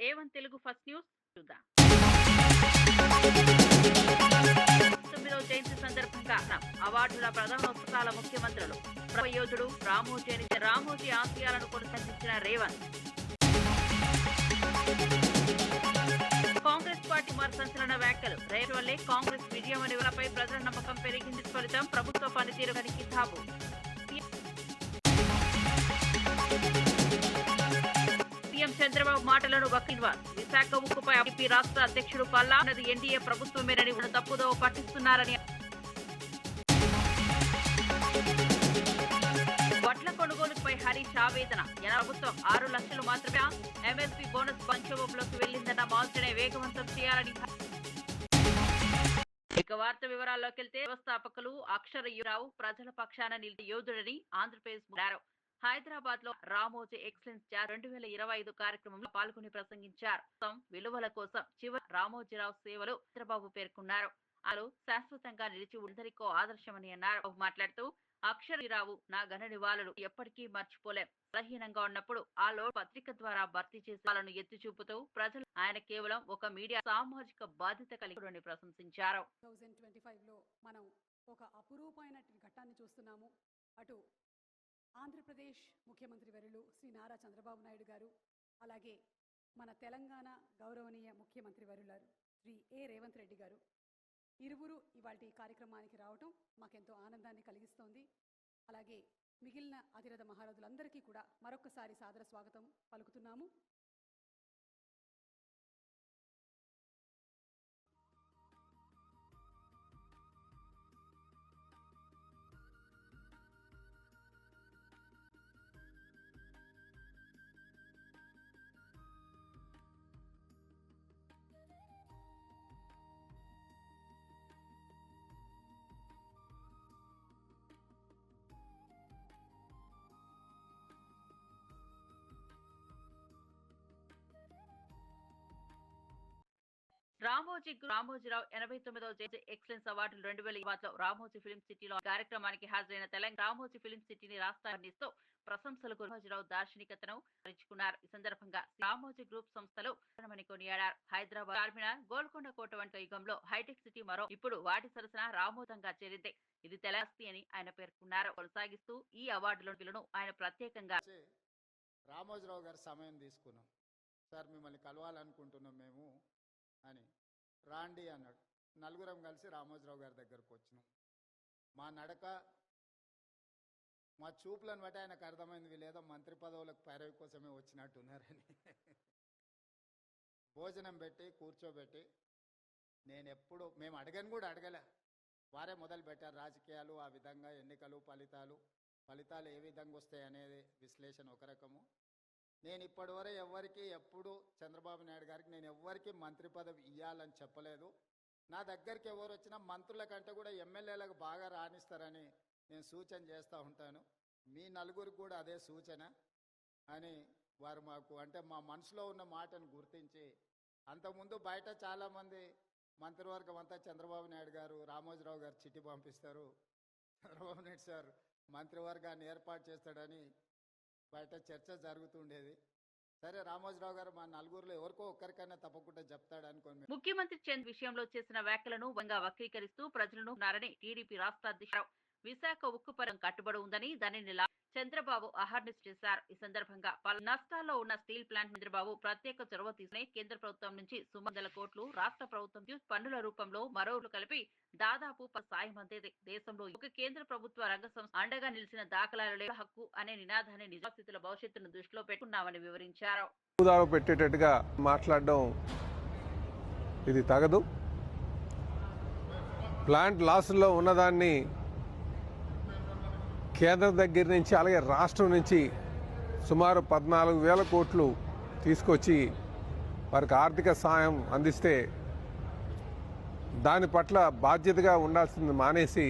A1 Telugu first news చూద్దాం. 9వ జయంతి సందర్భంగా అవార్డుల ప్రధానోత్సవాల ముఖ్యమంత్రులు యోధుడు రామోజీ ఆశయాలను కొనసాగించిన రేవంత్. కాంగ్రెస్ పార్టీ మరి సంచలన వ్యాఖ్యలు. రేవంత్ వల్లే కాంగ్రెస్ విజయం అనే వేళపై ప్రజల నమ్మకం పెరిగింది. ఫలితం ప్రభుత్వ పనితీరు కితాబు. సీఎం చంద్రబాబు మాటలను వక్రీవాద్. విశాఖ ఉక్కుపై టీడీపీ రాష్ట్ర అధ్యక్షుడు పల్లా అన్నది ఎన్డీఏ ప్రభుత్వమేనని తప్పుదో పట్టిస్తున్నారని. వడ్ల కొనుగోలుపై హరీష్ ఆవేదన. ప్రభుత్వం 6 లక్షలు మాత్రమే ఎంఎస్పీ బోనస్ పంచోబలోకి వెళ్లిందన్న మాల్చనే వేగవంతం చేయాలని. ఇక వార్త వివరాల్లోకి వెళ్తే వ్యవస్థాపకులు అక్షరయ్యరావు ప్రజల పక్షాన నిలిచిన యోధుడని ఆంధ్రప్రదేశ్ అన్నారు. హైదరాబాద్ లో రామోజీ ఎక్సలెన్స్ 2025 కార్యక్రమంలో పాల్గొని ప్రసంగించారు. విలువల కోసం చివరి రామోజీరావు సేవలు చంద్రబాబు పేర్కొన్నారు. అలు శాశ్వతంగా నిలిచి అందరికో ఆదర్శమని అన్నారు. మాట్లాడుతూ అక్షరరావు నా ఘన నివాళులు ఎప్పటికీ మర్చిపోలేం. బలహీనంగా ఉన్నప్పుడు ఆ లోటు పత్రిక ద్వారా భర్తీ చేసే వాళ్ళను ఎత్తి చూపుతూ ప్రజలు ఆయన కేవలం ఒక మీడియా సామాజిక బాధ్యత కలిగి ప్రశంసించారు. 2025లో మనం ఒక అపురూపమైన ఘట్టాన్ని చూస్తున్నాము. అటు ఆంధ్రప్రదేశ్ ముఖ్యమంత్రి వర్యులు శ్రీ నారా చంద్రబాబు నాయుడు గారు, అలాగే మన తెలంగాణ గౌరవనీయ ముఖ్యమంత్రి వర్యులు శ్రీ రేవంత్ రెడ్డి గారు ఇరువురు ఇవాళ కార్యక్రమానికి రావటం మాకెంతో ఆనందాన్ని కలిగిస్తోంది. అలాగే మిగిలిన అతిరథ మహారథులందరికీ కూడా మరొకసారి సాదర స్వాగతం పలుకుతున్నాము. రామోజీరావు 89వ జయంతి ఎక్సలెన్స్ అవార్డులు 2020లో రామోజీ ఫిల్మ్ సిటీలో కార్యక్రమానికి హాజరైన తెలంగాణ రామోజీ ఫిల్మ్ సిటీని రాష్ట్రాన్నిస్తూ ప్రశంసలకు రామోజీరావు దార్శనికతను స్మరించుకున్నారు. ఈ సందర్భంగా రామోజీ గ్రూప్ సంస్థలు కొనియాడారు. హైదరాబాద్, చార్మినార్, గోల్కొండ కోట వంటి యుగంలో హైటెక్ సిటీ మరో ఇప్పుడు వాటి సరసన రామోదంగా చేరింది. ఇది తెలంగాణ అని ఆయన పేర్కొన్నారు. కొనసాగిస్తూ ఈ అవార్డులను ఆయన ప్రత్యేకంగా రామోజీరావు గారి సమయం తీసుకున్నాం. సార్ మిమ్మల్ని కలవాలనుకుంటున్నాం మేము అని. రాండి అన్నాడు. నలుగురం కలిసి రామోజీరావు గారి దగ్గరకు వచ్చినాం. మా నడక, మా చూపులను బట్టి ఆయనకు అర్థమైంది వీళ్ళేదో మంత్రి పదవులకు పైరవి కోసమే వచ్చినట్టున్నారని. భోజనం పెట్టి కూర్చోబెట్టి మేము అడగని కూడా అడగలే, వారే మొదలు పెట్టారు. రాజకీయాలు ఆ విధంగా, ఎన్నికలు, ఫలితాలు ఏ విధంగా వస్తాయి అనేది విశ్లేషణ ఒక రకము. నేను ఇప్పటివరకు ఎప్పుడు చంద్రబాబు నాయుడు గారికి నేను ఎవ్వరికి మంత్రి పదవి ఇవ్వాలని చెప్పలేదు. నా దగ్గరికి ఎవరు వచ్చినా మంత్రుల కంటే కూడా ఎమ్మెల్యేలకు బాగా రాణిస్తారని నేను సూచన చేస్తూ ఉంటాను. మీ నలుగురికి కూడా అదే సూచన అని వారు మాకు అంటే మా మనసులో ఉన్న మాటను గుర్తించి, అంతకుముందు బయట చాలామంది మంత్రివర్గం అంతా చంద్రబాబు నాయుడు గారు, రామోజీరావు గారు చిట్టి పంపిస్తారు, చంద్రబాబు నాయుడు సార్ మంత్రివర్గాన్ని ఏర్పాటు చేస్తాడని బయట చర్చ జరుగుతుండేది. సరే రామోజీరావు గారు మా నలుగురులో ఎవరికో ఒక్కరికైనా తప్పకుండా చెప్తాడు అనుకోండి. ముఖ్యమంత్రి చంద్ర విషయంలో చేసిన వ్యాఖ్యలను వక్రీకరిస్తూ ప్రజలను టీడీపీ రాష్ట్ర అధ్యక్షుడు విశాఖ ఉక్కుపరం కట్టుబడి ఉందని దానిని చంద్రబాబు అహర్నిశ చేశారు. ఈ సందర్భంగా పలు నష్టాల్లో ఉన్న స్టీల్ ప్లాంట్ చంద్రబాబు ప్రత్యేక చొరవ తీసుకుని కేంద్ర ప్రభుత్వం నుంచి సుమందల కోట్లు, రాష్ట్ర ప్రభుత్వం పన్నుల రూపంలో మరో కలిపి దాదాపు సాయం అందేది. దేశంలో ఒక కేంద్ర ప్రభుత్వ రంగ సంస్థ అండగా నిలిచిన దాఖలాలు హక్కు అనే నినాదాన్ని నిజాస్థితుల భవిష్యత్తును దృష్టిలో పెట్టుకున్నామని వివరించారు. పెట్టేటట్టుగా మాట్లాడడం ఇది తగదు. ప్లాంట్ లాసుల్లో ఉన్నదాన్ని కేంద్రం దగ్గర నుంచి అలాగే రాష్ట్రం నుంచి సుమారు 14,000 కోట్లు తీసుకొచ్చి వారికి ఆర్థిక సాయం అందిస్తే దాని పట్ల బాధ్యతగా ఉండాల్సింది మానేసి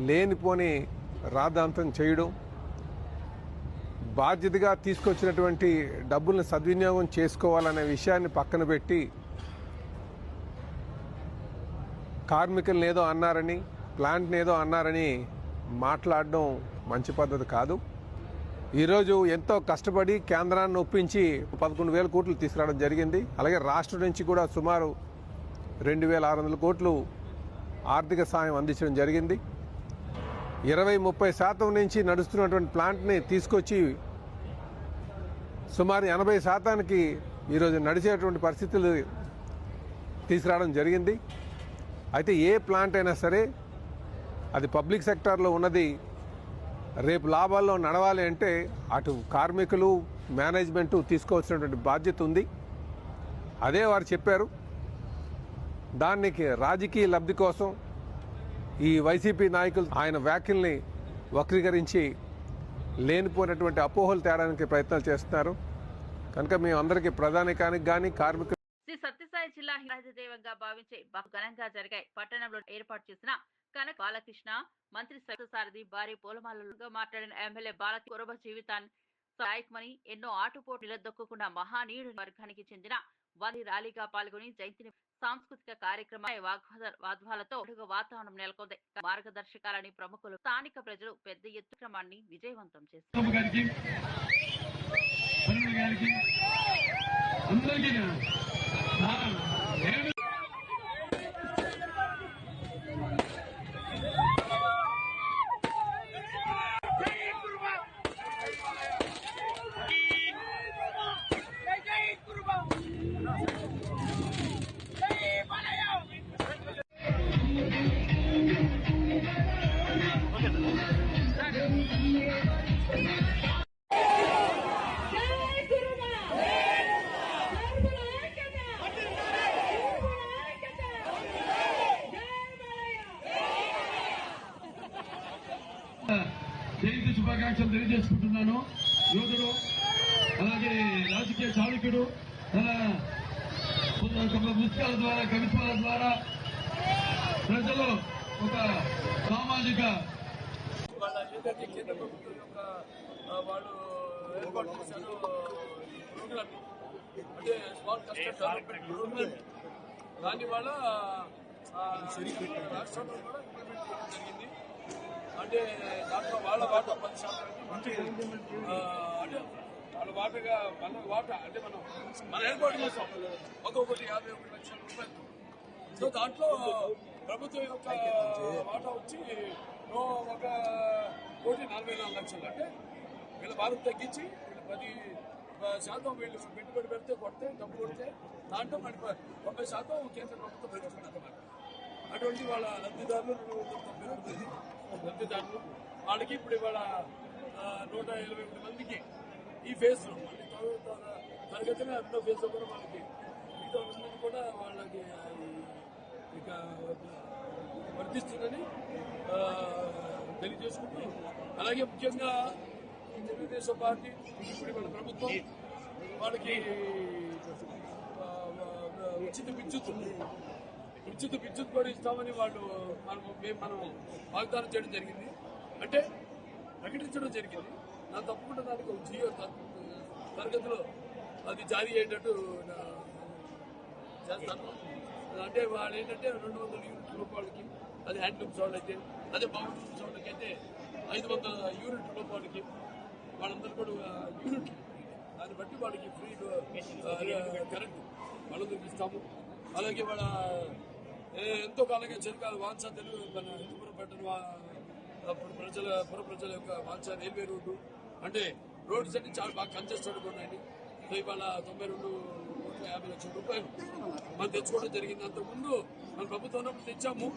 లేనిపోని రాద్ధాంతం చేయడం, బాధ్యతగా తీసుకొచ్చినటువంటి డబ్బుల్ని సద్వినియోగం చేసుకోవాలనే విషయాన్ని పక్కన పెట్టి కార్మికులను ఏదో అన్నారని, ప్లాంట్ని ఏదో అన్నారని మాట్లాడడం మంచి పద్ధతి కాదు. ఈరోజు ఎంతో కష్టపడి కేంద్రాన్ని ఒప్పించి 11,000 కోట్లు తీసుకురావడం జరిగింది. అలాగే రాష్ట్రం నుంచి కూడా సుమారు 2,600 కోట్లు ఆర్థిక సాయం అందించడం జరిగింది. 20-30% నుంచి నడుస్తున్నటువంటి ప్లాంట్ని తీసుకొచ్చి సుమారు 80%కి ఈరోజు నడిచేటువంటి పరిస్థితులు తీసుకురావడం జరిగింది. అయితే ఏ ప్లాంట్ అయినా సరే అది పబ్లిక్ సెక్టార్లో ఉన్నది రేపు లాభాల్లో నడవాలి అంటే అటు కార్మికులు మేనేజ్మెంటు తీసుకోవాల్సినటువంటి బాధ్యత ఉంది. అదే వారు చెప్పారు. దానికి రాజకీయ లబ్ధి కోసం ఈ వైసీపీ నాయకులు ఆయన వ్యాఖ్యల్ని వక్రీకరించి లేనిపోయినటువంటి అపోహలు తేడానికి ప్రయత్నాలు చేస్తున్నారు. కనుక మేము అందరికీ ప్రధానికానికి కానీ కార్మిక శ్రీ సత్యసాయి జిల్లా రాజదేవంగా భావించే ఘనంగా జరిగాయి. పట్టణంలో ఏర్పాటు చేసిన కనక బాలకృష్ణ మంత్రి సారథి భారీ పూలమాలలుగా మాట్లాడిన ఎమ్మెల్యే బాలకృష్ణ కురబ జీవితాన్ని నాయకమని ఎన్నో ఆటుపోటు నిలదొక్కున్న మహానీయుడు వర్గానికి చెందిన వారి ర్యాలీగా పాల్గొని జయంతిని సాంస్కృతిక కార్యక్రమ వాద్వాలతో వాతావరణం నెలకొంది. మార్గదర్శకాలని ప్రముఖులు స్థానిక ప్రజలు పెద్ద ఎత్తున క్రమాన్ని విజయవంతం చేశారు. జయంతి శుభాకాంక్షలు తెలియజేసుకుంటున్నాను. యోధుడు, అలాగే రాజకీయ చాళుక్యుడు, తన పుస్తకాల ద్వారా కవిత్వాల ద్వారా ప్రజలు ఒక సామాజిక వాళ్ళ ఏదైతే కేంద్ర ప్రభుత్వం యొక్క వాళ్ళు ఏర్పాటు చేశారు ప్రోగ్రామ్, అంటే స్మాల్ కస్టమర్ డెవలప్మెంట్ ప్రోగ్రామ్, దాని వల్ల రాష్ట్రంలో కూడా ఇంప్లిమెంట్ చేయడం జరిగింది. అంటే దాంట్లో వాళ్ళ వాటా 10% అంటే వాళ్ళ వాటగా మన వాటా అంటే మనం ఏర్పాటు చేస్తాం ఒక్కొక్కటి 51 లక్షల రూపాయలు. సో దాంట్లో ప్రభుత్వం యొక్క వాటా వచ్చి 1,44,00,000. అంటే వీళ్ళ భారం తగ్గించి వీళ్ళు 10% వీళ్ళు పెట్టుబడి పెడితే కొడితే డబ్బు కొడితే దాంట్లో మరి 90% కేంద్ర ప్రభుత్వం పెట్టుకుంటున్నారు. అటువంటి వాళ్ళ లబ్ధిదారులు 292 లబ్ధిదారులు వాళ్ళకి ఇప్పుడు ఇవాళ 121 మందికి ఈ ఫేజ్లో మళ్ళీ తరగతిన రెండో ఫేజ్లో కూడా వాళ్ళకి మిగతా మందికి కూడా వాళ్ళకి ఇక వర్తిస్తుందని తెలియజేసుకుంటూ, అలాగే ముఖ్యంగా తెలుగుదేశం పార్టీ ఇప్పుడు మన ప్రభుత్వం వాళ్ళకి ఉచిత విద్యుత్ కూడా ఇస్తామని వాళ్ళు మనం వాగ్దానం చేయడం జరిగింది. అంటే ప్రకటించడం జరిగింది. నా తప్పకుండా దానికి ఒక జియో తరగతిలో అది జారీ అయ్యేటట్టు చేస్తాను. అంటే వాళ్ళు ఏంటంటే 200 యూనిట్ల రూపాయలకి, అది హ్యాండ్లూమ్స్ వాళ్ళకి, అదే బాగుంటుంది వాళ్ళకి అయితే 500 యూనిట్ల రూపాయలకి వాళ్ళందరూ కూడా యూనిట్లు, దాన్ని బట్టి వాళ్ళకి ఫ్రీ కరెంట్ వాళ్ళందరికి ఇస్తాము. అలాగే వాళ్ళ ఎంతో కాలంగా చదివారు వాంఛ తెలుగు మన హిందూపురం పట్టణ పుర ప్రజల యొక్క వాంఛ రైల్వే రోడ్డు, అంటే రోడ్స్ అన్ని చాలా బాగా కంజెస్టెడ్గా ఉన్నాయండి. సో ఇవాళ 92,50,00,000 రూపాయలు మనం తెచ్చుకోవడం జరిగింది. అంతకుముందు మన ప్రభుత్వం తెచ్చాము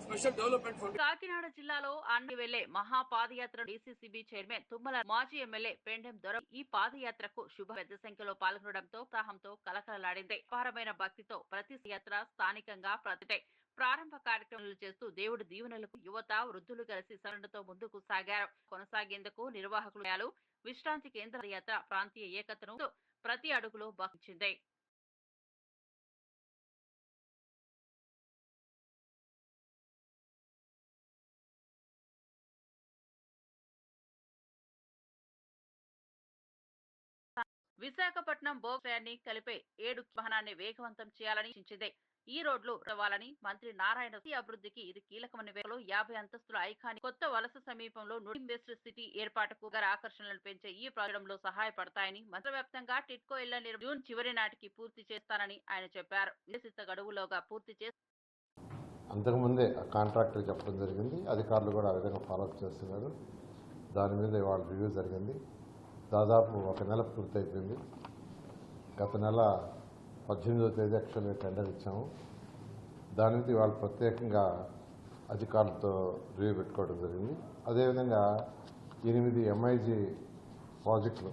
స్పెషల్ డెవలప్మెంట్ ఫండ్. కాకినాడ జిల్లాలో అన్ని వెళ్లే మహాపాదయాత్ర డీసీసీబీ చైర్మన్ తుమ్మల మాజీ ఎమ్మెల్యే పెండెం దొర ఈ పాదయాత్రకు పెద్ద సంఖ్యలో పాల్గొనడంతో ఉత్సాహంతో కలకలలాడింది. అపారమైన భక్తితో ప్రతి యాత్ర స్థానికంగా ప్రారంభ కార్యక్రమాలు చేస్తూ దేవుడి దీవెనలకు యువత వృద్ధులు కలిసి సరణతో ముందుకు సాగారు. కొనసాగేందుకు నిర్వాహకులు విశ్రాంతి కేంద్ర యాత్ర ప్రాంతీయ ఏకతను ప్రతి అడుగులో భక్తించింది. విశాఖపట్నం బోగయాన్ని కలిపే 7 వాహనాన్ని వేగవంతం చేయాలని సూచించింది. ఈ రోడ్లు రవాలని మంత్రి నారాయణ అభివృద్ధికి ఇది కీలకమని 50 అంతస్తుల ఐకానిక్ కొత్త వలస సమీపంలో ఇన్వెస్ట్ సిటీ ఏర్పాటుకు ఆకర్షణలను పెంచే ఈ ప్రాజెక్టులో సహాయపడతాయని మంత్రి వ్యాప్తంగా టిట్కో ఇళ్ల జూన్ చివరి నాటికి పూర్తి చేస్తానని ఆయన చెప్పారు. నిర్దేశిత గడువులోగా పూర్తి చేసి అంతకుముందే కాంట్రాక్టర్ చెప్పడం జరిగింది. అధికారులు కూడా ఆ విధంగా ఫాలోఅప్ చేస్తున్నారు. దాని మీద ఇవాళ రివ్యూ జరిగింది. దాదాపు 1 నెల పూర్తయిపోయింది. గత నెల 18వ తేదీ యాక్చువల్గా టెండర్ ఇచ్చాము. దాని మీద ఇవాళ ప్రత్యేకంగా అధికారులతో రివ్యూ పెట్టుకోవడం జరిగింది. అదేవిధంగా 8 ఎంఐజీ ప్రాజెక్టులు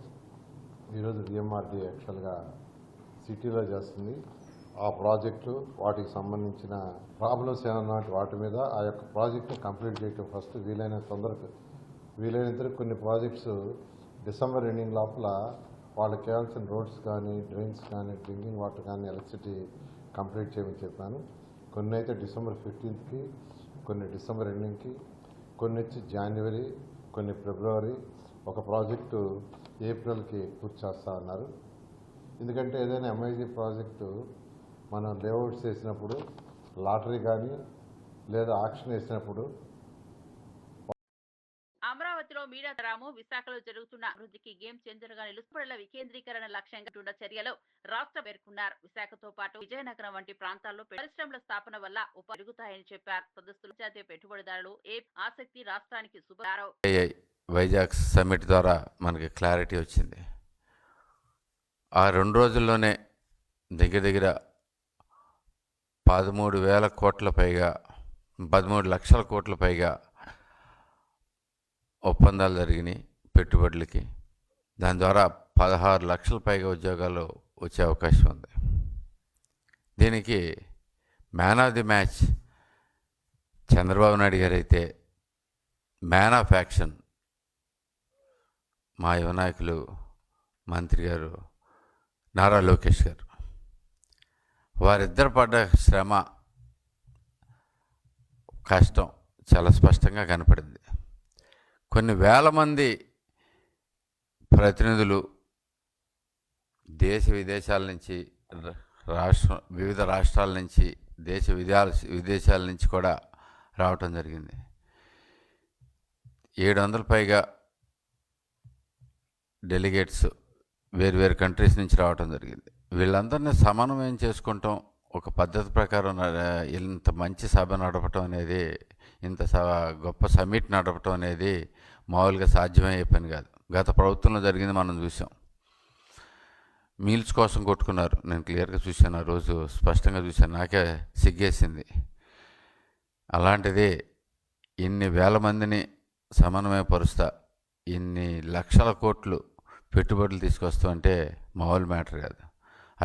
ఈరోజు డిఎంఆర్డీ యాక్చువల్గా సిటీలో చేస్తుంది. ఆ ప్రాజెక్టు వాటికి సంబంధించిన ప్రాబ్లమ్స్ ఏమన్నా వాటి మీద ఆ యొక్క ప్రాజెక్ట్ని కంప్లీట్ చేయటం ఫస్ట్ వీలైనంత కొన్ని ప్రాజెక్ట్స్ డిసెంబర్ ఎండింగ్ లోపల వాళ్ళకి కావాల్సిన రోడ్స్ కానీ డ్రైన్స్ కానీ డ్రింకింగ్ వాటర్ కానీ ఎలక్ట్రిసిటీ కంప్లీట్ చేయమని చెప్పాను. కొన్ని అయితే డిసెంబర్ 15కి, కొన్ని డిసెంబర్ ఎండింగ్కి, కొన్ని వచ్చి జనవరి, కొన్ని ఫిబ్రవరి, ఒక ప్రాజెక్టు ఏప్రిల్కి పూర్తి చేస్తా అన్నారు. ఎందుకంటే ఏదైనా ఎంఐజీ ప్రాజెక్టు మనం లేఅవుట్స్ వేసినప్పుడు లాటరీ కానీ లేదా ఆక్షన్ వేసినప్పుడు అమరావతిలో మీడియా తరాము విశాఖలో జరుగుతున్న అభివృద్ధికి గేమ్ చేంజర్ గా నిలుస్తున్న వికేంద్రీకరణ లక్ష్యంగా ఉన్న చర్యలు రాష్ట్రం పేర్కొన్నారు. విశాఖతో పాటు విజయనగరం వంటి ప్రాంతాల్లో పరిశ్రమల స్థాపన వల్ల పెరుగుతాయని చెప్పారు. సదస్సులు జాతీయ పెట్టుబడిదారులు ఆసక్తి రాష్ట్రానికి శుభారో. వైజాగ్ సమ్మిట్ ద్వారా మనకి క్లారిటీ వచ్చింది. ఆ 2 రోజుల్లోనే దగ్గర 13,000 కోట్ల పైగా 13 లక్షల కోట్ల పైగా ఒప్పందాలు జరిగినాయి పెట్టుబడులకి. దాని ద్వారా 16 లక్షల పైగా ఉద్యోగాలు వచ్చే అవకాశం ఉంది. దీనికి man of the match Chandrababu Naidu గారు అయితే, మ్యాన్ ఆఫ్ యాక్షన్ మా యువ నాయకులు మంత్రి గారు నారా లోకేష్ గారు. వారిద్దరు పడ్డ శ్రమ కష్టం చాలా స్పష్టంగా కనపడింది. కొన్ని వేల మంది ప్రతినిధులు దేశ విదేశాల నుంచి, వివిధ రాష్ట్రాల నుంచి, విదేశాల నుంచి కూడా రావటం జరిగింది. 700 పైగా డెలిగేట్స్ వేరు కంట్రీస్ నుంచి రావటం జరిగింది. వీళ్ళందరినీ సమన్వయం చేసుకుంటాం, ఒక పద్ధతి ప్రకారం ఇంత మంచి సభ నడపటం అనేది, ఇంత గొప్ప సమిట్ నడపటం అనేది మామూలుగా సాధ్యమయ్యే పని కాదు. గత ప్రభుత్వంలో జరిగింది మనం చూసాం. మీల్స్ కోసం కొట్టుకున్నారు. నేను క్లియర్గా చూశాను, ఆ రోజు స్పష్టంగా చూశాను. నాకే సిగ్గేసింది. అలాంటిది ఇన్ని వేల మందిని సమన్వయపరుస్తా, ఇన్ని లక్షల కోట్లు పెట్టుబడులు తీసుకొస్తాం అంటే మామూలు మ్యాటర్ కాదు.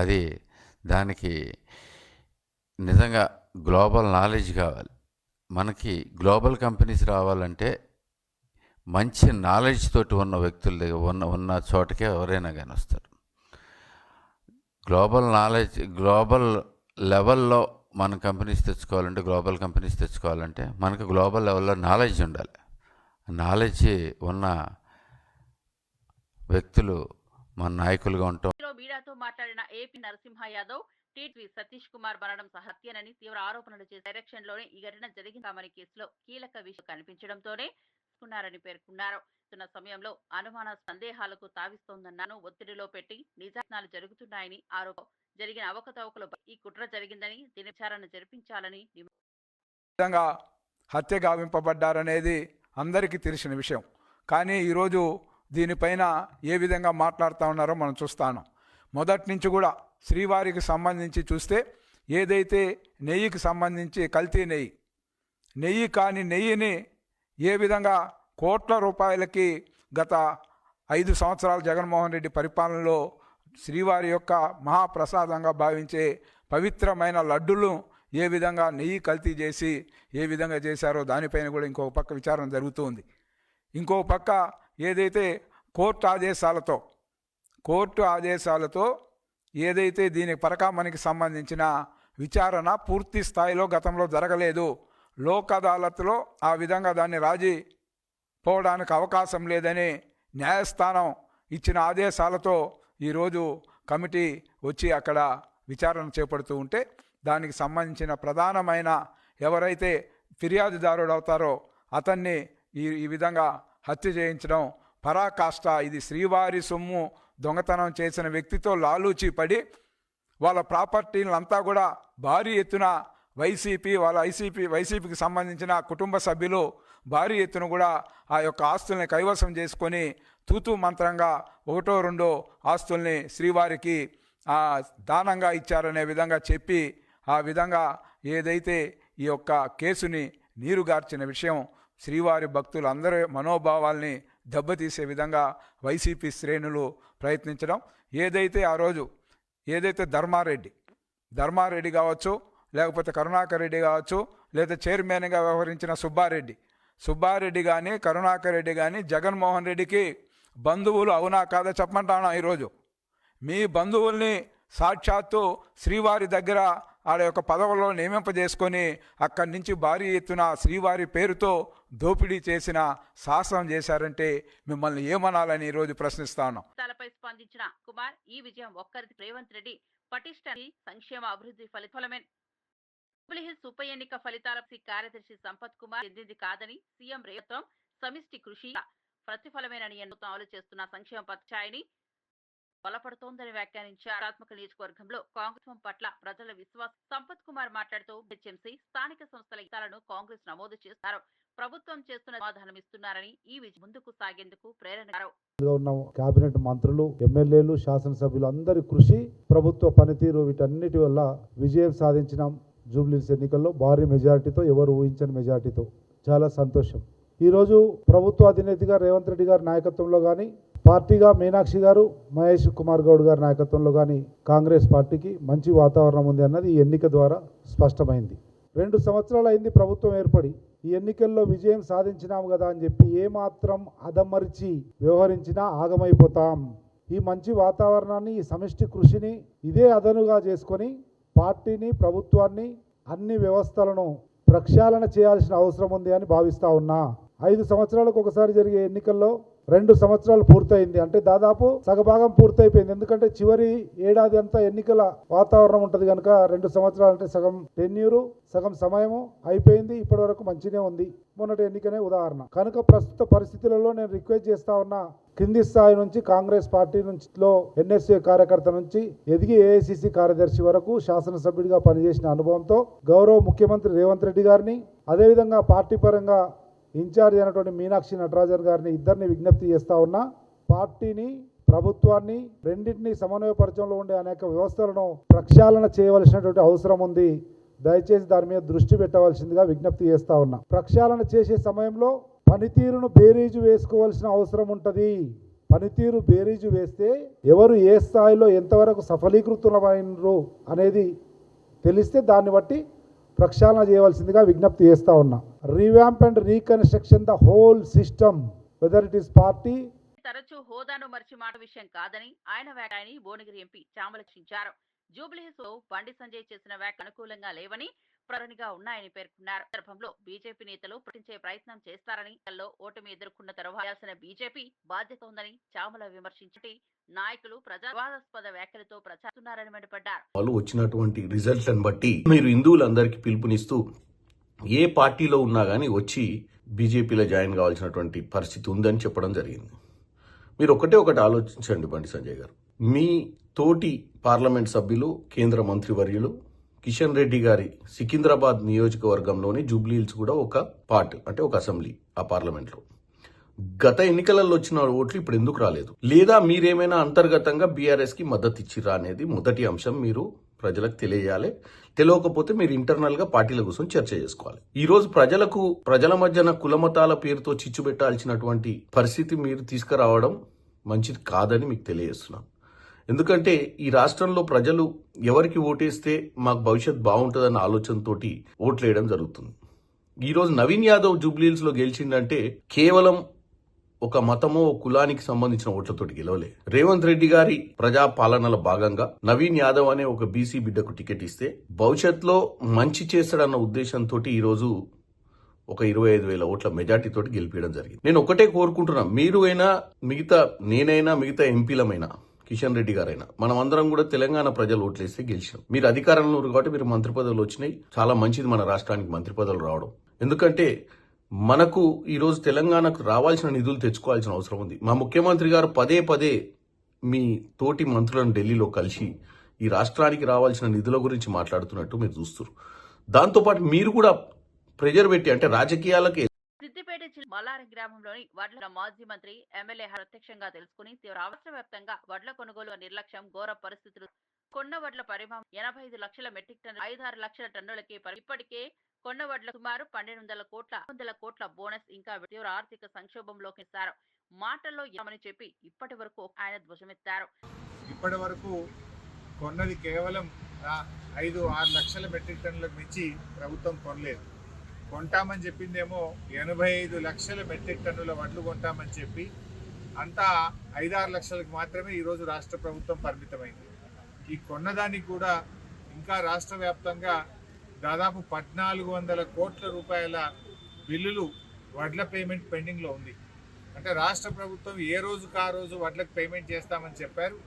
అది దానికి నిజంగా గ్లోబల్ నాలెడ్జ్ కావాలి. మనకి గ్లోబల్ కంపెనీస్ రావాలంటే మంచి నాలెడ్జ్ తోటి ఉన్న వ్యక్తుల దగ్గర ఉన్న చోటకే ఎవరైనా కానీ వస్తారు. గ్లోబల్ లెవెల్లో మన కంపెనీస్ తెచ్చుకోవాలంటే, గ్లోబల్ కంపెనీస్ తెచ్చుకోవాలంటే మనకు గ్లోబల్ లెవెల్లో నాలెడ్జ్ ఉండాలి. నాలెడ్జ్ ఉన్న వ్యక్తులు మన నాయకులుగా ఉంటాం. మీడియాతో మాట్లాడిన ఏపీ నరసింహ యాదవ్ టీటీ సతీష్ కుమార్ మరణం హత్యనని తీవ్ర ఆరోపణలు చేసే డైరెక్షన్ లోనే ఈ ఘటన జరిగిందామని కేసులో కీలక విషయం కనిపించడంతోనే తీసుకున్నారని పేర్కొన్నారు. సమయంలో అనుమాన సందేహాలకు తావిస్తోందన్నాను. ఒత్తిడిలో పెట్టి నిజాలు జరుగుతున్నాయని ఆరోపణ జరిగిన అవకతవకలు ఈ కుట్ర జరిగిందని దీని విచారణ జరిపించాలని హత్య గావింపబడ్డారనేది అందరికీ తెలిసిన విషయం. కానీ ఈరోజు దీనిపైన ఏ విధంగా మాట్లాడుతూ ఉన్నారో మనం చూస్తాను. మొదటి నుంచి కూడా శ్రీవారికి సంబంధించి చూస్తే ఏదైతే నెయ్యికి సంబంధించి కల్తీ నెయ్యి కాని నెయ్యిని ఏ విధంగా కోట్ల రూపాయలకి గత 5 సంవత్సరాలు జగన్మోహన్ రెడ్డి పరిపాలనలో శ్రీవారి యొక్క మహాప్రసాదంగా భావించే పవిత్రమైన లడ్డులు ఏ విధంగా నెయ్యి కల్తీ చేసి ఏ విధంగా చేశారో దానిపైన కూడా ఇంకొక పక్క విచారణ జరుగుతుంది. ఇంకో పక్క ఏదైతే కోర్టు ఆదేశాలతో ఏదైతే దీని పరకామణికి సంబంధించిన విచారణ పూర్తి స్థాయిలో గతంలో జరగలేదు. లోక్ అదాలత్లో ఆ విధంగా దాన్ని రాజీ పోవడానికి అవకాశం లేదని న్యాయస్థానం ఇచ్చిన ఆదేశాలతో ఈరోజు కమిటీ వచ్చి అక్కడ విచారణ చేపడుతూ ఉంటే దానికి సంబంధించిన ప్రధానమైన ఎవరైతే ఫిర్యాదుదారుడు అవుతారో అతన్ని ఈ విధంగా హత్య చేయించడం పరాకాష్ట. ఇది శ్రీవారి సొమ్ము దొంగతనం చేసిన వ్యక్తితో లాలూచి పడి వాళ్ళ ప్రాపర్టీలంతా కూడా భారీ ఎత్తున వైసీపీకి సంబంధించిన కుటుంబ సభ్యులు భారీ ఎత్తున కూడా ఆ యొక్క ఆస్తుల్ని కైవసం చేసుకొని తూతూ మంత్రంగా 1-2 ఆస్తుల్ని శ్రీవారికి దానంగా ఇచ్చారనే విధంగా చెప్పి ఆ విధంగా ఏదైతే ఈ యొక్క కేసుని నీరుగార్చిన విషయం శ్రీవారి భక్తులందరి మనోభావాల్ని దెబ్బతీసే విధంగా వైసీపీ శ్రేణులు ప్రయత్నించడం, ఏదైతే ఆ రోజు ధర్మారెడ్డి కావచ్చు, లేకపోతే కరుణాకర్ రెడ్డి కావచ్చు, లేదా చైర్మన్గా వ్యవహరించిన సుబ్బారెడ్డి కానీ కరుణాకర్ రెడ్డి కానీ జగన్మోహన్ రెడ్డికి బంధువులు అవునా కాదా చెప్పమంటాను. ఈరోజు మీ బంధువుల్ని సాక్షాత్తు శ్రీవారి దగ్గర ఆడ యొక్క పదవుల్లో నియమింపజేసుకొని అక్కడి నుంచి భారీ ఎత్తున శ్రీవారి పేరుతో దోపిడీ చేసిన సాహసం చేశారంటే మిమ్మల్ని ఏమనాలని ఈరోజు ప్రశ్నిస్తాను. తలపై స్పందించిన కుమార్, ఈ విజయం ఒక్కరిది. రేవంత్ రెడ్డి పటిష్ట సంక్షేమ అభివృద్ధి ఫలితమే. జూబ్లీహిల్స్ ఉప ఎన్నిక ఫలితాల కార్యదర్శి సంపత్ కుమార్ చెందింది కాదని, సీఎం రేవంత్ సమిష్టి కృషి ప్రతిఫలమేనని అమలు చేస్తున్న సంక్షేమ పథకాన్ని బలపడుతోందని వ్యాఖ్యానించారు. ఆధ్యాత్మిక నియోజకవర్గంలో కాంగ్రెస్ పట్ల ప్రజల విశ్వాసం. సంపత్ కుమార్ మాట్లాడుతూ హెచ్ఎంసీ స్థానిక సంస్థల ఇతాలను కాంగ్రెస్ నమోదు చేస్తారు, ప్రభుత్వం చేస్తున్న సమాధానం ఇస్తున్నారని ఈ విజయం ముందుకు సాగేందుకు ప్రేరణగా ఉన్న కేబినెట్ మంత్రులు, ఎమ్మెల్యేలు, శాసనసభ్యులు అందరి కృషి, ప్రభుత్వ పనితీరు వీటన్నిటి వల్ల విజయం సాధించినాం. జూబ్లీహిల్స్ ఎన్నికల్లో భారీ మెజారిటీతో, ఎవరు ఊహించని మెజారిటీతో. చాలా సంతోషం. ఈరోజు ప్రభుత్వ అధినేతగా రేవంత్ రెడ్డి గారి నాయకత్వంలో కానీ, పార్టీగా మీనాక్షి గారు, మహేష్ కుమార్ గౌడ్ గారి నాయకత్వంలో కానీ కాంగ్రెస్ పార్టీకి మంచి వాతావరణం ఉంది అన్నది ఈ ఎన్నిక ద్వారా స్పష్టమైంది. 2 సంవత్సరాలు అయింది ప్రభుత్వం ఏర్పడి. ఈ ఎన్నికల్లో విజయం సాధించినాము కదా అని చెప్పి ఏమాత్రం అదమరిచి వ్యవహరించినా ఆగమైపోతాం. ఈ మంచి వాతావరణాన్ని, ఈ సమిష్టి కృషిని ఇదే అదనుగా చేసుకొని పార్టీని, ప్రభుత్వాన్ని, అన్ని వ్యవస్థలను ప్రక్షాళన చేయాల్సిన అవసరం ఉంది అని భావిస్తూ ఉన్నా. 5 సంవత్సరాలకు ఒకసారి జరిగే ఎన్నికల్లో 2 సంవత్సరాలు పూర్తయింది. అంటే దాదాపు సగభాగం పూర్తయిపోయింది. ఎందుకంటే చివరి ఏడాది అంతా ఎన్నికల వాతావరణం ఉంటుంది కనుక 2 సంవత్సరాలు అంటే సగం టెన్యూరు, సగం సమయము అయిపోయింది. ఇప్పటి వరకు మంచినే ఉంది. మొన్నటి ఎన్నికనే ఉదాహరణ. కనుక ప్రస్తుత పరిస్థితులలో నేను రిక్వెస్ట్ చేస్తా ఉన్నా, కింది స్థాయి నుంచి కాంగ్రెస్ పార్టీ నుంచిలో ఎన్ఎస్ఏ కార్యకర్త నుంచి ఎదిగి ఏఐసిసి కార్యదర్శి వరకు శాసనసభ్యుడిగా పనిచేసిన అనుభవంతో గౌరవ ముఖ్యమంత్రి రేవంత్ రెడ్డి గారిని, అదేవిధంగా పార్టీ పరంగా ఇన్ఛార్జ్ అయినటువంటి మీనాక్షి నటరాజన్ గారిని, ఇద్దరిని విజ్ఞప్తి చేస్తా ఉన్నా, పార్టీని, ప్రభుత్వాన్ని రెండింటినీ సమన్వయపరచడంలో ఉండే అనేక వ్యవస్థలను ప్రక్షాళన చేయవలసినటువంటి అవసరం ఉంది. దయచేసి దాని మీద దృష్టి పెట్టవలసిందిగా విజ్ఞప్తి చేస్తా ఉన్నా. ప్రక్షాళన చేసే సమయంలో పనితీరును బేరీజు వేసుకోవాల్సిన అవసరం ఉంటుంది. పనితీరు బేరీజు వేస్తే ఎవరు ఏ స్థాయిలో ఎంతవరకు సఫలీకృతులమైనరు అనేది తెలిస్తే దాన్ని బట్టి ప్రక్షాళన చేయవలసిందిగా విజ్ఞప్తి చేస్తా ఉన్నా. Revamp and reconstruction the whole system, whether it is party. తరచూ హోదాను మర్చి మాట విషయం కాదని ఆయన వ్యాఖ్యాన్ని భువనగిరి ఎంపీ చామలక్షించారు. జూబ్లీహిల్స్ లో బండి సంజయ్ చేసిన వ్యాఖ్య అనుకూలంగా లేవని, ప్రధానిగా ఉన్నాయని పేర్కొన్నారు. సందర్భంలో బీజేపీ నేతలు ప్రకటించే ప్రయత్నం చేస్తారని, ఓటమి ఎదుర్కొన్న తర్వాత బీజేపీ బాధ్యత ఉందని చామల విమర్శించి నాయకులు ప్రజాస్పద వ్యాఖ్యలతో ప్రచారిస్తున్నారని మండిపడ్డారు. వాళ్ళు వచ్చినటువంటి రిజల్ట్లను బట్టి మీరు హిందువులందరికీ పిలుపునిస్తూ ఏ పార్టీలో ఉన్నా కానీ వచ్చి బీజేపీలో జాయిన్ కావాల్సినటువంటి పరిస్థితి ఉందని చెప్పడం జరిగింది. మీరు ఒకటి ఆలోచించండి బండి సంజయ్ గారు, మీ తోటి పార్లమెంట్ సభ్యులు, కేంద్ర మంత్రివర్యులు కిషన్ రెడ్డి గారి సికింద్రాబాద్ నియోజకవర్గంలోని జూబ్లీహిల్స్ కూడా ఒక పార్ట్, అంటే ఒక అసెంబ్లీ, ఆ పార్లమెంట్లో గత ఎన్నికలలో వచ్చిన ఓట్లు ఇప్పుడు ఎందుకు రాలేదు? లేదా మీరేమైనా అంతర్గతంగా బీఆర్ఎస్కి మద్దతు ఇచ్చిరా అనేది మొదటి అంశం మీరు ప్రజలకు తెలియజేయాలి. తెలియకపోతే మీరు ఇంటర్నల్ గా పార్టీల కోసం చర్చ చేసుకోవాలి. ఈ రోజు ప్రజల మధ్యన కులమతాల పేరుతో చిచ్చు పెట్టాల్సినటువంటి పరిస్థితి మీరు తీసుకురావడం మంచిది కాదని మీకు తెలియజేస్తున్నాను. ఎందుకంటే ఈ రాష్ట్రంలో ప్రజలు ఎవరికి ఓటేస్తే మాకు భవిష్యత్ బాగుంటుందన్న ఆలోచనతోటి ఓట్లేయడం జరుగుతుంది. ఈరోజు నవీన్ యాదవ్ జూబ్లీహిల్స్ లో గెలిచిందంటే కేవలం ఒక మతమో కులానికి సంబంధించిన ఓట్లతోటి గెలవలే. రేవంత్ రెడ్డి గారి ప్రజా పాలనలో భాగంగా నవీన్ యాదవ్ అనే ఒక బీసీ బిడ్డకు టికెట్ ఇస్తే భవిష్యత్తులో మంచి చేస్తాడన్న ఉద్దేశంతో ఈ రోజు ఒక 25,000 ఓట్ల మెజార్టీతో గెలిపించడం జరిగింది. నేను ఒకటే కోరుకుంటున్నా, మీరు అయినా నేనైనా మిగతా ఎంపీలమైనా కిషన్ రెడ్డి గారైనా, మనం అందరం కూడా తెలంగాణ ప్రజలు ఓట్లేస్తే గెలిచాం. మీరు అధికారంలో ఉన్నారు కాబట్టి మీరు మంత్రి పదవులు వచ్చినాయి. చాలా మంచిది మన రాష్ట్రానికి మంత్రి పదవులు రావడం. ఎందుకంటే మనకు ఈరోజు తెలంగాణకు రావాల్సిన నిధులు తెచ్చుకోవాల్సిన అవసరం ఉంది. మా ముఖ్యమంత్రి గారు పదే పదే మీ తోటి మంత్రులను ఢిల్లీలో కలిసి ఈ రాష్ట్రానికి రావాల్సిన నిధుల గురించి మాట్లాడుతున్నట్టు మీరు చూస్తారు. దాంతోపాటు మీరు కూడా ప్రెజర్ పెట్టి, అంటే రాజకీయాలకి సిద్దిపేట జిల్లా మల్లారం గ్రామంలోని వడ్ల మాజీ మంత్రి ఎమ్మెల్యే ప్రత్యక్షంగా తెలుసుకుని రాష్ట్ర వ్యాప్తంగా వడ్ల కొనుగోలు నిర్లక్ష్యం, ఘోర పరిస్థితులు, కొన్న వడ్ల పరిమాణం 85 లక్షల మెట్రిక్ టన్నులు, 5-6 లక్షల టన్నులకి ఇప్పటికే కొన్న వడ్ల సుమారు 1200 కోట్ల బోనస్ ఇంకా తీవ్ర ఆర్థిక సంక్షోభంలోకి సారు. మాటల్లో ఏమని చెప్పి ఇప్పటి వరకు ఆయన ధ్వజమెత్తారు. ఇప్పటి వరకు కొన్నది కేవలం 5-6 లక్షల మెట్రిక్ టన్నులకు మించి ప్రభుత్వం కొనలేదు. కొంటామని చెప్పిందేమో 85 లక్షల మెట్రిక్ టన్నుల వడ్లు కొంటామని చెప్పి అంతా 5-6 లక్షలకు మాత్రమే ఈరోజు రాష్ట్ర ప్రభుత్వం పరిమితమైంది. ఈ కొన్నదానికి కూడా ఇంకా రాష్ట్ర వ్యాప్తంగా దాదాపు 1400 కోట్ల రూపాయల బిల్లులు వడ్ల పేమెంట్ పెండింగ్లో ఉంది. అంటే రాష్ట్ర ప్రభుత్వం ఏ రోజుకు ఆ రోజు వడ్లకు పేమెంట్ చేస్తామని చెప్పారు,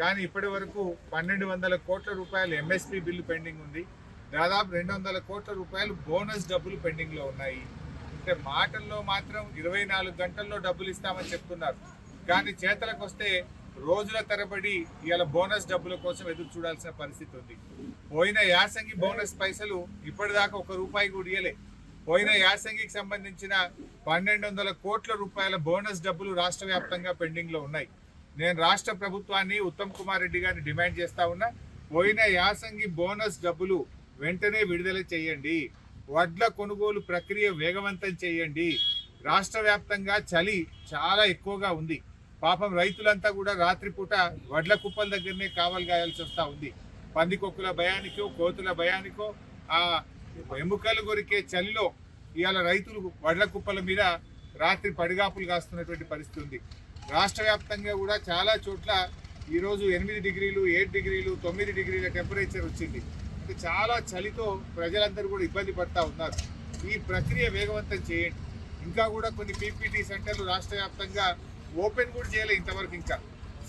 కానీ ఇప్పటి వరకు 1200 కోట్ల రూపాయలు ఎంఎస్పీ బిల్లు పెండింగ్ ఉంది. దాదాపు 200 కోట్ల రూపాయలు బోనస్ డబ్బులు పెండింగ్లో ఉన్నాయి. అంటే మాటల్లో మాత్రం 24 గంటల్లో డబ్బులు ఇస్తామని చెప్తున్నారు, కానీ చేతలకు వస్తే రోజుల తరబడి ఇవాళ బోనస్ డబ్బుల కోసం ఎదురు చూడాల్సిన పరిస్థితి ఉంది. పోయిన యాసంగి బోనస్ పైసలు ఇప్పటిదాకా 1 రూపాయి కూడా ఇయ్యలే. పోయిన యాసంగికి సంబంధించిన 1200 కోట్ల రూపాయల బోనస్ డబ్బులు రాష్ట్ర వ్యాప్తంగా పెండింగ్లో ఉన్నాయి. నేను రాష్ట్ర ప్రభుత్వాన్ని, ఉత్తమ్ కుమార్ రెడ్డి గారిని డిమాండ్ చేస్తా ఉన్నా, పోయిన యాసంగి బోనస్ డబ్బులు వెంటనే విడుదల చేయండి. వడ్ల కొనుగోలు ప్రక్రియ వేగవంతం చేయండి. రాష్ట్ర వ్యాప్తంగా చలి చాలా ఎక్కువగా ఉంది. పాపం రైతులంతా కూడా రాత్రిపూట వడ్ల కుప్పల దగ్గరనే కావలి గాయాల్సి వస్తూ ఉంది. పందికొక్కుల భయానికో, కోతుల భయానికో, ఆ ఎముకలు కొరికే చలిలో ఇవాళ రైతులు వడ్ల కుప్పల మీద రాత్రి పడిగాపులు కాస్తున్నటువంటి పరిస్థితి ఉంది. రాష్ట్ర వ్యాప్తంగా కూడా చాలా చోట్ల ఈరోజు 8 డిగ్రీలు, 7 డిగ్రీలు, 9 డిగ్రీల టెంపరేచర్ వచ్చింది. చాలా చలితో ప్రజలందరూ కూడా ఇబ్బంది పడతా ఉన్నారు. ఈ ప్రక్రియ వేగవంతం చేయండి. ఇంకా కూడా కొన్ని పీపీటీ సెంటర్లు రాష్ట్ర వ్యాప్తంగా ఓపెన్ కూడా చేయలేదు ఇంతవరకు. ఇంకా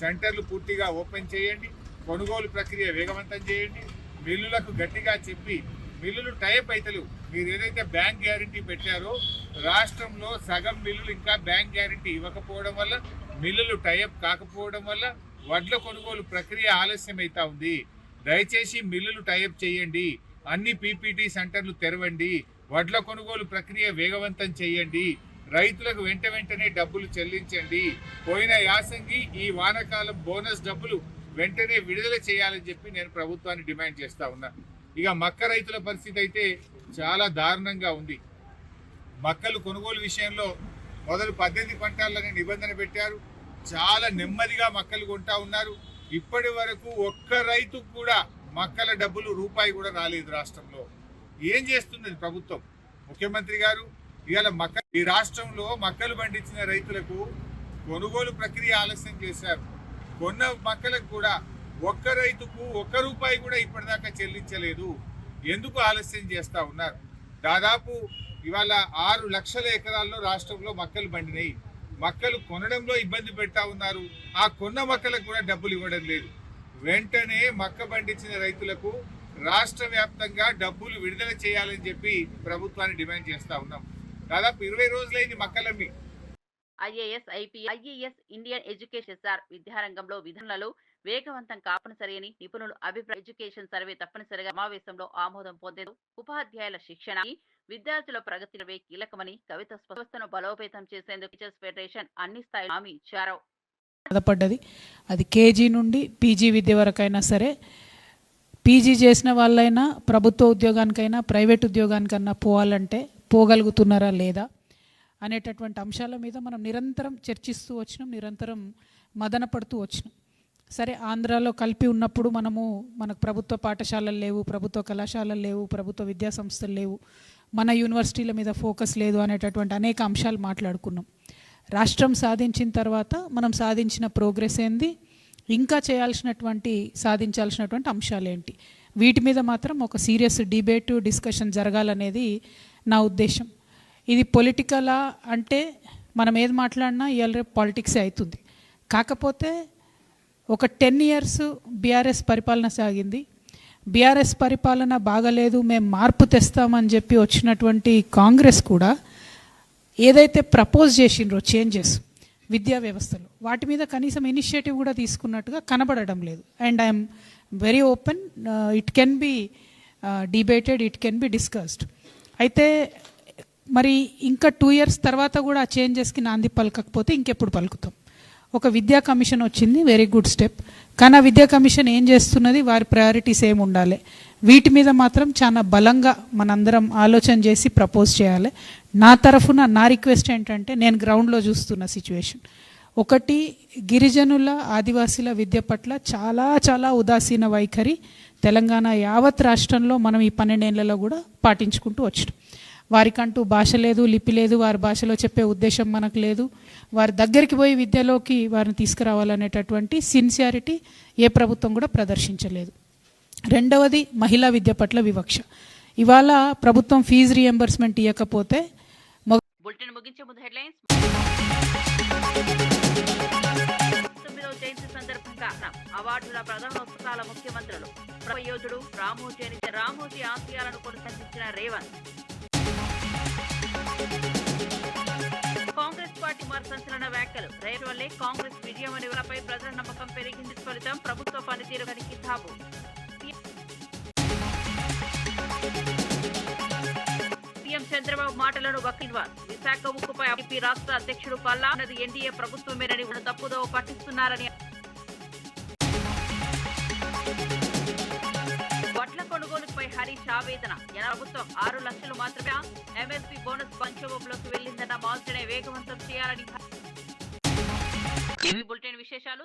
సెంటర్లు పూర్తిగా ఓపెన్ చేయండి. కొనుగోలు ప్రక్రియ వేగవంతం చేయండి. మిల్లులకు గట్టిగా చెప్పి, మిల్లులు టైప్ అవుతలేవు. మీరు ఏదైతే బ్యాంక్ గ్యారంటీ పెట్టారో రాష్ట్రంలో సగం మిల్లులు ఇంకా బ్యాంక్ గ్యారంటీ ఇవ్వకపోవడం వల్ల, మిల్లులు టైప్ కాకపోవడం వల్ల వడ్ల కొనుగోలు ప్రక్రియ ఆలస్యం అవుతా ఉంది. దయచేసి మిల్లులు టైప్ చేయండి. అన్ని పీపీటీ సెంటర్లు తెరవండి. వడ్ల కొనుగోలు ప్రక్రియ వేగవంతం చేయండి. రైతులకు వెంటనే డబ్బులు చెల్లించండి. పోయిన యాసంగి, ఈ వానాకాలం బోనస్ డబ్బులు వెంటనే విడుదల చేయాలని చెప్పి నేను ప్రభుత్వాన్ని డిమాండ్ చేస్తా ఉన్నా. ఇక మక్క రైతుల పరిస్థితి అయితే చాలా దారుణంగా ఉంది. మక్కలు కొనుగోలు విషయంలో మొదలు 18 క్వింటాళ్ళని నిబంధన పెట్టారు. చాలా నెమ్మదిగా మక్కలు కొంటా ఉన్నారు. ఇప్పటి వరకు ఒక్క రైతుకు కూడా మక్కల డబ్బులు రూపాయి కూడా రాలేదు రాష్ట్రంలో. ఏం చేస్తున్నది ప్రభుత్వం? ముఖ్యమంత్రి గారు ఇవాళ ఈ రాష్ట్రంలో మక్కలు పండించిన రైతులకు కొనుగోలు ప్రక్రియ ఆలస్యం చేశారు. కొన్న మక్కలకు కూడా ఒక్క రైతుకు 1 రూపాయి కూడా ఇప్పటిదాకా చెల్లించలేదు. ఎందుకు ఆలస్యం చేస్తా ఉన్నారు? దాదాపు ఇవాళ 6 లక్షల ఎకరాల్లో రాష్ట్రంలో మక్కలు పండినాయి. మక్కలు కొనడంలో ఇబ్బంది పెడతా ఉన్నారు. ఆ కొన్న మక్కలకు కూడా డబ్బులు ఇవ్వడం లేదు. వెంటనే మక్క పండించిన రైతులకు రాష్ట్ర వ్యాప్తంగా డబ్బులు విడుదల చేయాలని చెప్పి ప్రభుత్వాన్ని డిమాండ్ చేస్తా ఉన్నాం. దాదాపు 20 రోజులైంది మక్కలమ్మి. IAS, IAS Indian education sir విద్యారంగంలో విధానాలు వేగవంతం కాపనిసరి అని నిపుణులు అభిప్రాయ. ఎడ్యుకేషన్ సర్వే తప్పనిసరిగా సమావేశంలో ఆమోదం పొందేందుకు ఉపాధ్యాయుల శిక్షణ, విద్యార్థుల ప్రగతివే కీలకమని, కవిత వ్యవస్థను బలోపేతం చేసేందుకు టీచర్స్ ఫెడరేషన్ అన్ని స్థాయిలో హామీ ఇచ్చారు. బాధపడ్డది. అది కేజీ నుండి పీజీ విద్య వరకైనా సరే, పీజీ చేసిన వాళ్ళైనా ప్రభుత్వ ఉద్యోగానికైనా ప్రైవేట్ ఉద్యోగానికన్నా పోవాలంటే పోగలుగుతున్నారా లేదా అనేటటువంటి అంశాల మీద మనం నిరంతరం చర్చిస్తూ వచ్చినాం, నిరంతరం మదన పడుతూ వచ్చినాం. సరే, ఆంధ్రాలో కలిపి ఉన్నప్పుడు మనకు ప్రభుత్వ పాఠశాలలు లేవు, ప్రభుత్వ కళాశాలలు లేవు, ప్రభుత్వ విద్యా సంస్థలు లేవు, మన యూనివర్సిటీల మీద ఫోకస్ లేదు అనేటటువంటి అనేక అంశాలు మాట్లాడుకున్నాం. రాష్ట్రం సాధించిన తర్వాత మనం సాధించిన ప్రోగ్రెస్ ఏంది, ఇంకా సాధించాల్సినటువంటి అంశాలు ఏంటి, వీటి మీద మాత్రం ఒక సీరియస్ డిబేటు, డిస్కషన్ జరగాలనేది నా ఉద్దేశం. ఇది పొలిటికలా అంటే మనం ఏది మాట్లాడినా ఇవాళ రేపు పాలిటిక్సే అవుతుంది. కాకపోతే ఒక 10 ఇయర్స్ బీఆర్ఎస్ పరిపాలన సాగింది. బీఆర్ఎస్ పరిపాలన బాగలేదు, మేము మార్పు తెస్తామని చెప్పి వచ్చినటువంటి కాంగ్రెస్ కూడా ఏదైతే ప్రపోజ్ చేసిండ్రో చేంజెస్ విద్యా వ్యవస్థలో, వాటి మీద కనీసం ఇనిషియేటివ్ కూడా తీసుకున్నట్టుగా కనబడడం లేదు. And I'm very open, it can be debated, it can be discussed. అయితే మరి ఇంకా 2 ఇయర్స్ తర్వాత కూడా ఆ చేంజెస్కి నాంది పలకకపోతే ఇంకెప్పుడు పలుకుతాం? ఒక విద్యా కమిషన్ వచ్చింది, వెరీ గుడ్ స్టెప్. కానీ ఆ విద్యా కమిషన్ ఏం చేస్తున్నది, వారి ప్రయారిటీస్ ఏమి ఉండాలి, వీటి మీద మాత్రం చాలా బలంగా మనందరం ఆలోచన చేసి ప్రపోజ్ చేయాలి. నా తరఫున నా రిక్వెస్ట్ ఏంటంటే, నేను గ్రౌండ్లో చూస్తున్న సిచ్యువేషన్ ఒకటి, గిరిజనుల ఆదివాసీల విద్య పట్ల చాలా చాలా ఉదాసీన వైఖరి తెలంగాణ యావత్ రాష్ట్రంలో మనం ఈ 12 ఏళ్లలో కూడా పాటించుకుంటూ వచ్చాం. వారికంటూ భాష లేదు, లిపి లేదు, వారి భాషలో చెప్పే ఉద్దేశం మనకు లేదు. వారి దగ్గరికి పోయి విద్యలోకి వారిని తీసుకురావాలనేటటువంటి సిన్సియారిటీ ఏ ప్రభుత్వం కూడా ప్రదర్శించలేదు. రెండవది, మహిళా విద్య పట్ల వివక్ష. ఇవాళ ప్రభుత్వం ఫీజు రీఎంబర్స్మెంట్ ఇవ్వకపోతే బులెటిన్ ముగించే ముందు హెడ్లైన్స్. 9వ జయంతి సందర్భంగా అవార్డుల ప్రధానోత్సవాల ముఖ్యమంత్రులు. యోధుడు రామోజీ ఆశయాలను కొనసాగించిన రేవంత్. కాంగ్రెస్ పార్టీ మరి సంచలన వ్యాఖ్యలు. రేపు వల్లే కాంగ్రెస్ విజయం అనే వారిపై ప్రజల నమ్మకం పెరిగింది. ఫలితం ప్రభుత్వ పనితీరు కనికి ధాబు. సీఎం చంద్రబాబు మాటలను వక్కిల్వార్. విశాఖ ఉక్కుపై టీడీపీ రాష్ట్ర అధ్యక్షుడు పల్లా అన్నది ఎన్డీఏ ప్రభుత్వమేనని తప్పుదో పట్టిస్తున్నారని. వడ్ల కొనుగోలుపై హరీష్ ఆవేదన. ప్రభుత్వం 6 లక్షలు మాత్రమే ఎంఎస్పీ బోనస్ సంక్షోభంలోకి వెళ్లిందన్న మార్చినే వేగవంతం చేయాలని. బులెటిన్ విశేషాలు.